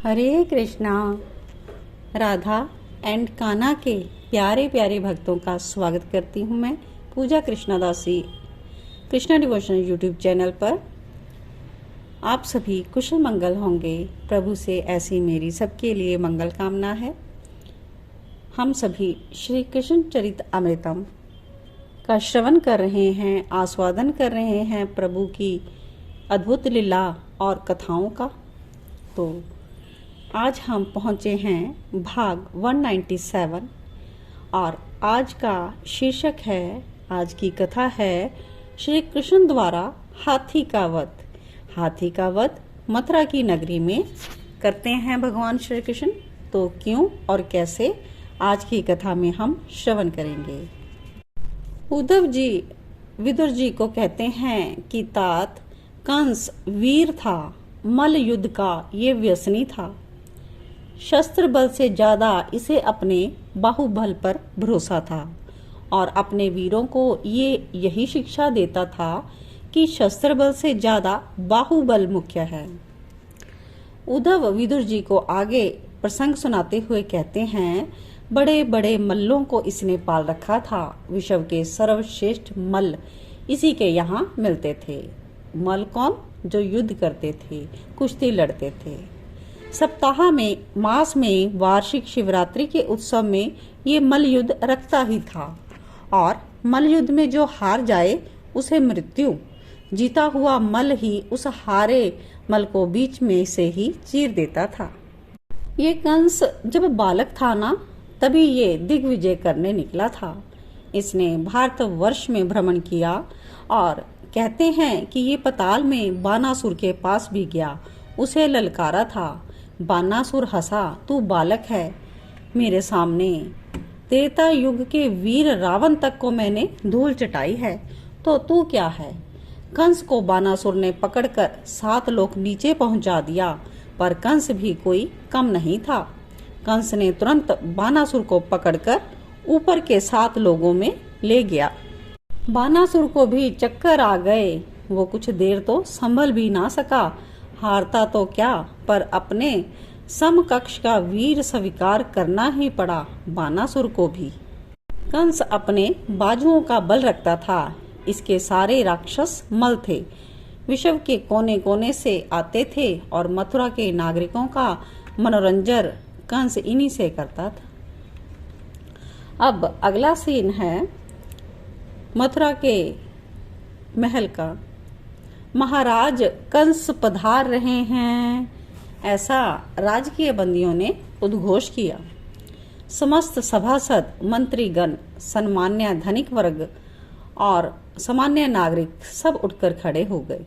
हरे Krishna. Radha and Kanha के प्यारे प्यारे भक्तों का स्वागत करती हूँ मैं पूजा कृष्णादासी कृष्णा डिवोशनल यूट्यूब चैनल पर। आप सभी कुशल मंगल होंगे। प्रभु से ऐसी मेरी सबके लिए मंगल कामना है। हम सभी श्री कृष्ण चरित अमृतम का श्रवण कर रहे हैं, आस्वादन कर रहे हैं प्रभु की अद्भुत लीला और कथाओं का। तो आज हम पहुंचे हैं भाग 197 और आज का शीर्षक है, आज की कथा है श्री कृष्ण द्वारा हाथी का वध। हाथी का वध मथुरा की नगरी में करते हैं भगवान श्री कृष्ण। तो क्यों और कैसे, आज की कथा में हम श्रवण करेंगे। उद्धव जी विदुर जी को कहते हैं कि तात कंस वीर था, मल्ल युद्ध का ये व्यसनी था। शस्त्र बल से ज्यादा इसे अपने बाहुबल पर भरोसा था और अपने वीरों को ये यही शिक्षा देता था कि शस्त्र बल से ज्यादा बाहुबल मुख्य है। उद्धव विदुर जी को आगे प्रसंग सुनाते हुए कहते हैं, बड़े बड़े मल्लों को इसने पाल रखा था। विश्व के सर्वश्रेष्ठ मल्ल इसी के यहाँ मिलते थे। मल्ल कौन? जो युद्ध करते थे, कुश्ती लड़ते थे। सप्ताह में, मास में, वार्षिक शिवरात्रि के उत्सव में ये मल्ल युद्ध रखता ही था और मल्ल युद्ध में जो हार जाए उसे मृत्यु, जीता हुआ मल्ल ही उस हारे मल्ल को बीच में से ही चीर देता था। ये कंस जब बालक था ना, तभी ये दिग्विजय करने निकला था। इसने भारतवर्ष में भ्रमण किया और कहते हैं कि ये पताल में बानासुर के पास भी गया, उसे ललकारा था। बानासुर हंसा, तू बालक है मेरे सामने, त्रेता युग के वीर रावण तक को मैंने धूल चटाई है, तो तू क्या है। कंस को बानासुर ने पकड़कर 7 लोक नीचे पहुंचा दिया, पर कंस भी कोई कम नहीं था। कंस ने तुरंत बानासुर को पकड़कर ऊपर के 7 लोगों में ले गया। बानासुर को भी चक्कर आ गए, वो कुछ देर तो संभल भी ना सका। हारता तो क्या, पर अपने समकक्ष का वीर स्वीकार करना ही पड़ा बानासुर को भी। कंस अपने बाजुओं का बल रखता था। इसके सारे राक्षस मल्ल थे, विश्व के कोने कोने से आते थे और मथुरा के नागरिकों का मनोरंजन कंस इन्हीं से करता था। अब अगला सीन है मथुरा के महल का। महाराज कंस पधार रहे हैं, ऐसा राजकीय बंदियों ने उद्घोष किया। समस्त सभासद, मंत्रीगण, सम्मान्य धनिक वर्ग और सामान्य नागरिक सब उठकर खड़े हो गए।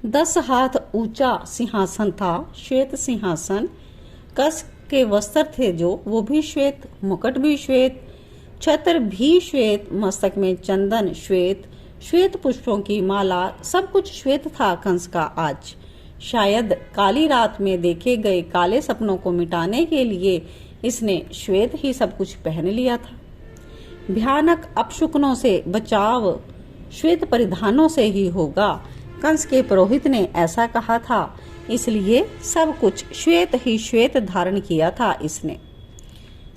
10 हाथ ऊंचा सिंहासन था, श्वेत सिंहासन। कस के वस्त्र थे जो, वो भी श्वेत, मुकुट भी श्वेत, छत्र भी श्वेत, मस्तक में चंदन श्वेत, श्वेत पुष्पों की माला, सब कुछ श्वेत था कंस का आज। शायद काली रात में देखे गए काले सपनों को मिटाने के लिए इसने श्वेत ही सब कुछ पहन लिया था। भयानक अपशकुनों से बचाव श्वेत परिधानों से ही होगा। कंस के पुरोहित ने ऐसा कहा था, इसलिए सब कुछ श्वेत ही श्वेत धारण किया था इसने।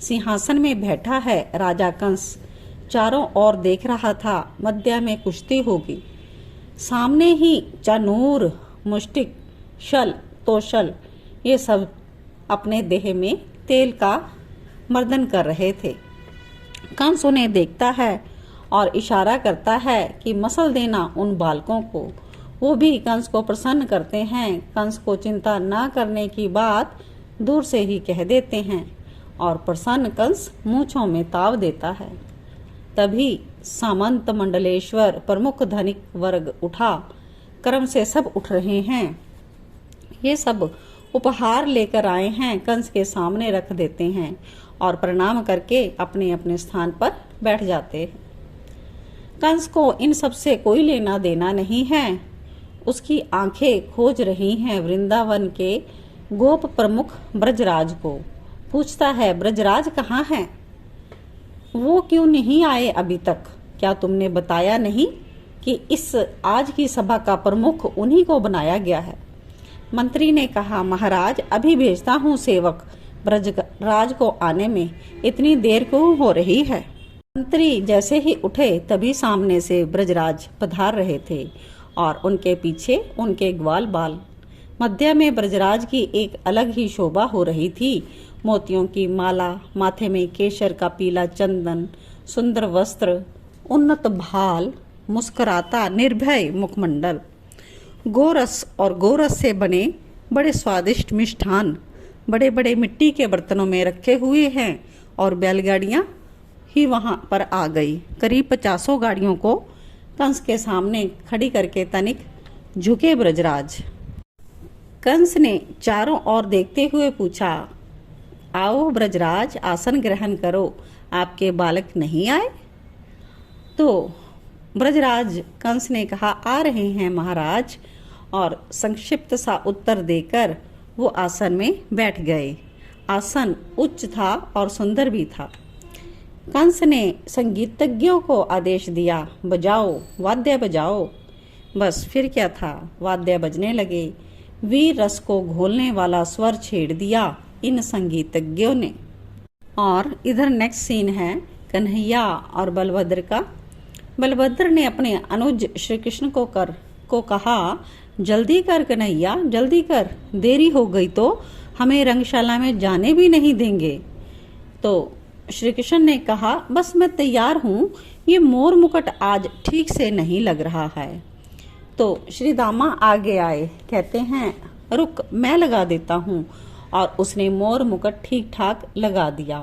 सिंहासन में बैठा है राजा कंस, चारों ओर देख रहा था। मध्य में कुश्ती होगी। सामने ही चानूर, मुष्टिक, शल, तोशल, ये सब अपने देह में तेल का मर्दन कर रहे थे। कंस उन्हें देखता है और इशारा करता है कि मसल देना उन बालकों को। वो भी कंस को प्रसन्न करते हैं। कंस को चिंता न करने की बात दूर से ही कह देते हैं और प्रसन्न कंस मूंछों में ताव देता है। तभी सामंत, मंडलेश्वर, प्रमुख धनिक वर्ग उठा। क्रम से सब उठ रहे हैं। ये सब उपहार लेकर आए हैं, कंस के सामने रख देते हैं और प्रणाम करके अपने अपने स्थान पर बैठ जाते हैं। कंस को इन सब से कोई लेना देना नहीं है। उसकी आंखें खोज रही हैं वृंदावन के गोप प्रमुख ब्रजराज को। पूछता है, ब्रजराज कहाँ हैं? वो क्यों नहीं आए अभी तक? क्या तुमने बताया नहीं कि इस आज की सभा का प्रमुख उन्हीं को बनाया गया है? मंत्री ने कहा, महाराज अभी भेजता हूँ सेवक, ब्रजराज को आने में इतनी देर क्यों हो रही है। मंत्री जैसे ही उठे तभी सामने से ब्रजराज पधार रहे थे और उनके पीछे उनके ग्वाल बाल। मध्य में ब्रजराज की एक अलग ही शोभा हो रही थी। मोतियों की माला, माथे में केशर का पीला चंदन, सुंदर वस्त्र, उन्नत भाल, मुस्कुराता निर्भय मुखमंडल, गोरस और गोरस से बने बड़े स्वादिष्ट मिष्ठान बड़े बड़े मिट्टी के बर्तनों में रखे हुए हैं और बैलगाड़ियां ही वहां पर आ गई। करीब 50 गाड़ियों को कंस के सामने खड़ी करके तनिक झुके ब्रजराज। कंस ने चारों ओर देखते हुए पूछा, आओ ब्रजराज, आसन ग्रहण करो, आपके बालक नहीं आए। तो ब्रजराज कंस ने कहा, आ रहे हैं महाराज, और संक्षिप्त सा उत्तर देकर वो आसन में बैठ गए। आसन उच्च था और सुंदर भी था। कंस ने संगीतज्ञों को आदेश दिया, बजाओ, वाद्य बजाओ। बस फिर क्या था, वाद्य बजने लगे। वीर रस को घोलने वाला स्वर छेड़ दिया इन संगीतज्ञों ने। और इधर नेक्स्ट सीन है कन्हैया और बलभद्र का। बलभद्र ने अपने अनुज श्री कृष्ण को कहा, जल्दी कर कन्हैया, जल्दी कर, देरी हो गई तो हमें रंगशाला में जाने भी नहीं देंगे। तो श्री कृष्ण ने कहा, बस मैं तैयार हूँ, ये मोर मुकुट आज ठीक से नहीं लग रहा है। तो श्री दामा आगे आए, कहते हैं, रुक मैं लगा देता हूँ, और उसने मोर मुकुट ठीक ठाक लगा दिया।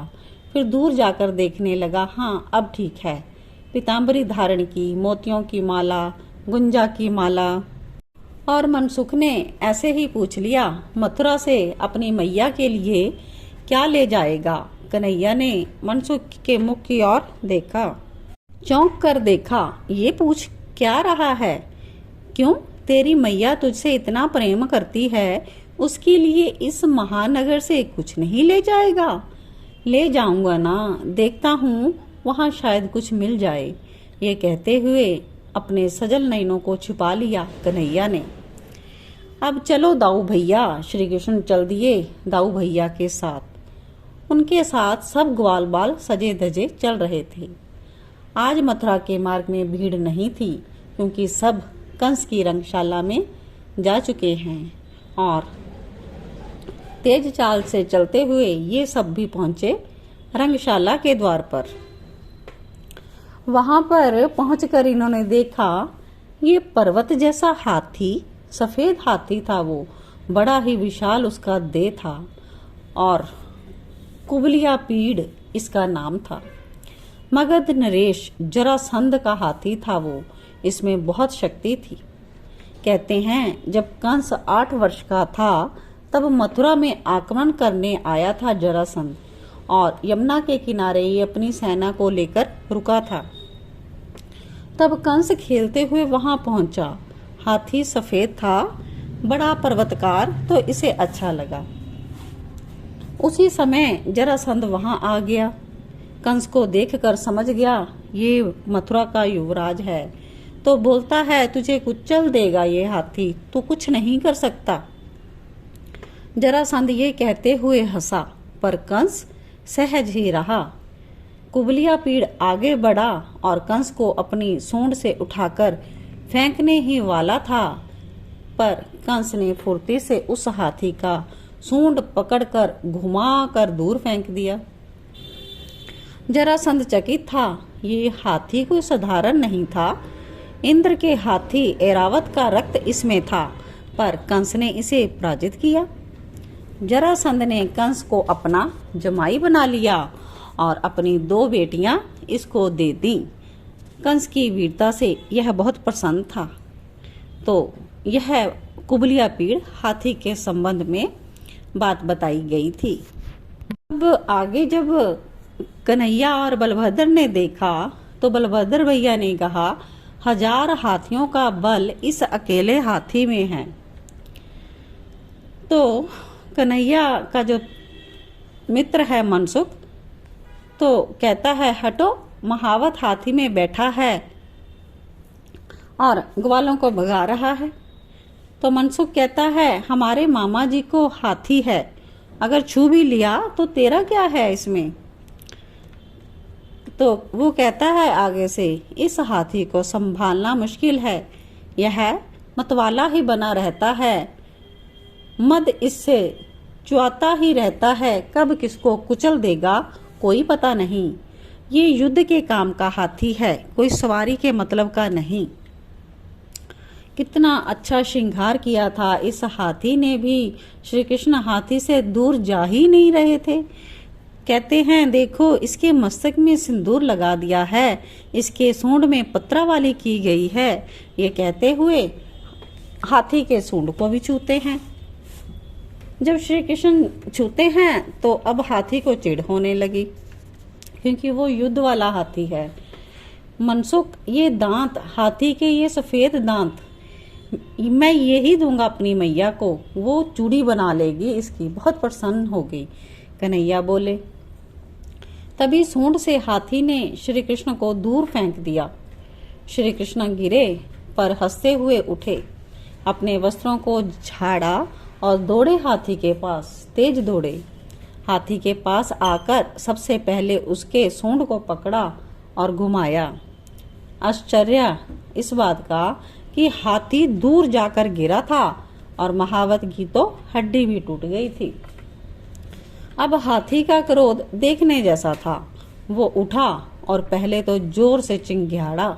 फिर दूर जाकर देखने लगा, हाँ अब ठीक है। पीताम्बरी धारण की, मोतियों की माला, गुंजा की माला। और मनसुख ने ऐसे ही पूछ लिया, मथुरा से अपनी मैया के लिए क्या ले जाएगा। कन्हैया ने मनसुख के मुख की ओर देखा, चौंक कर देखा, ये पूछ क्या रहा है, क्यों तेरी मैया तुझसे इतना प्रेम करती है, उसके लिए इस महानगर से कुछ नहीं ले जाएगा। ले जाऊंगा ना, देखता हूँ वहाँ शायद कुछ मिल जाए। ये कहते हुए अपने सजल नयनों को छुपा लिया कन्हैया ने। अब चलो दाऊ भैया। श्री कृष्ण चल दिए दाऊ भैया के साथ। उनके साथ सब ग्वाल बाल सजे धजे चल रहे थे। आज मथुरा के मार्ग में भीड़ नहीं थी, क्योंकि सब कंस की रंगशाला में जा चुके हैं। और तेज चाल से चलते हुए ये सब भी पहुंचे रंगशाला के द्वार पर। वहां पर पहुंचकर इन्होंने देखा, ये पर्वत जैसा हाथी, सफेद हाथी था वो, बड़ा ही विशाल उसका देह था, और कुबलिया पीड़ इसका नाम था। मगध नरेश जरासंध का हाथी था वो, इसमें बहुत शक्ति थी। कहते हैं जब कंस 8 वर्ष का था तब मथुरा में आक्रमण करने आया था जरासंध, और यमुना के किनारे ये अपनी सेना को लेकर रुका था। तब कंस खेलते हुए वहां पहुंचा। हाथी सफेद था, बड़ा पर्वतकार, तो इसे अच्छा लगा। उसी समय जरासंध वहां आ गया। कंस को देखकर समझ गया ये मथुरा का युवराज है, तो बोलता है, तुझे कुचल देगा ये हाथी, तू कुछ नहीं कर सकता। जरासंध ये कहते हुए हंसा, पर कंस सहज ही रहा। कुबलिया पीड़ आगे बढ़ा और कंस को अपनी सूंड से उठाकर फेंकने ही वाला था, पर कंस ने फुर्ती से उस हाथी का सूंड पकड़कर घुमाकर दूर फेंक दिया। जरासंध चकित था, ये हाथी कोई साधारण नहीं था। इंद्र के हाथी ऐरावत का रक्त इसमें था, पर कंस ने इसे पराजित किया। जरासंध ने कंस को अपना जमाई बना लिया और अपनी 2 बेटियां इसको दे दी। कंस की वीरता से यह बहुत प्रसन्न था। तो यह कुबलिया पीड़ हाथी के संबंध में बात बताई गई थी। अब आगे जब कन्हैया और बलभद्र ने देखा तो बलभद्र भैया ने कहा, 1000 हाथियों का बल इस अकेले हाथी में है। तो कन्हैया का जो मित्र है मनसुख, तो कहता है, हटो, महावत हाथी में बैठा है और ग्वालों को भगा रहा है। तो मनसुख कहता है हमारे मामा जी को हाथी है, अगर छू भी लिया तो तेरा क्या है इसमें। तो वो कहता है आगे से, इस हाथी को संभालना मुश्किल है, यह मतवाला ही बना रहता है, मद इससे चुआता ही रहता है, कब किसको कुचल देगा कोई पता नहीं। ये युद्ध के काम का हाथी है, कोई सवारी के मतलब का नहीं। कितना अच्छा श्रृंगार किया था इस हाथी ने भी, श्री कृष्ण हाथी से दूर जा ही नहीं रहे थे। कहते हैं देखो इसके मस्तक में सिंदूर लगा दिया है, इसके सूंड में पत्रावाली की गई है। ये कहते हुए हाथी के सूंड को भी छूते हैं। जब श्री कृष्ण छूते हैं तो अब हाथी को चिढ़ होने लगी, क्योंकि वो युद्ध वाला हाथी है। मनसुख, ये दांत हाथी के, ये सफेद दांत मैं यही दूंगा अपनी मैया को, वो चूड़ी बना लेगी इसकी, बहुत प्रसन्न होगी। कन्हैया बोले। तभी सूंड से हाथी ने श्री कृष्ण को दूर फेंक दिया। श्री कृष्ण गिरे पर हंसते हुए उठे, अपने वस्त्रों को झाड़ा और दौड़े हाथी के पास, तेज दौड़े। हाथी के पास आकर सबसे पहले उसके सूंड को पकड़ा और घुमाया। आश्चर्य इस बात का कि हाथी दूर जाकर गिरा था और महावत की तो हड्डी भी टूट गई थी। अब हाथी का क्रोध देखने जैसा था। वो उठा और पहले तो जोर से चिंघाड़ा।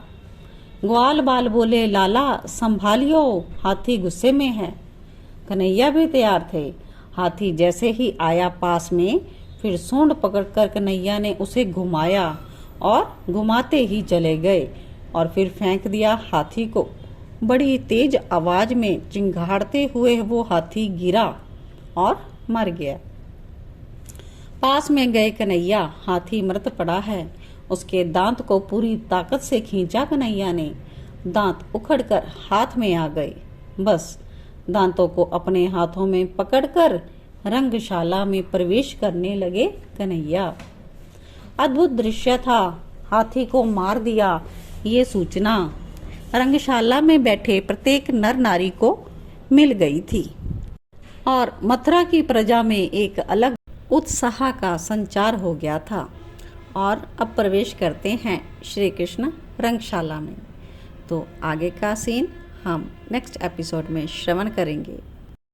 ग्वाल बाल बोले, लाला संभालियो, हाथी गुस्से में है। कन्हैया भी तैयार थे। हाथी जैसे ही आया पास में, फिर सूंड पकड़कर कन्हैया ने उसे घुमाया और घुमाते ही चले गए और फिर फेंक दिया हाथी को। बड़ी तेज आवाज में चिंघाड़ते हुए वो हाथी गिरा और मर गया। पास में गए कन्हैया, हाथी मृत पड़ा है। उसके दांत को पूरी ताकत से खींचा कन्हैया ने, दांत उखड़कर हाथ में आ गए। बस दांतों को अपने हाथों में पकड़कर रंगशाला में प्रवेश करने लगे कन्हैया। अद्भुत दृश्य था। हाथी को मार दिया, ये सूचना रंगशाला में बैठे प्रत्येक नर नारी को मिल गई थी और मथुरा की प्रजा में एक अलग उत्साह का संचार हो गया था। और अब प्रवेश करते हैं श्री कृष्ण रंगशाला में। तो आगे का सीन हम नेक्स्ट एपिसोड में श्रवण करेंगे।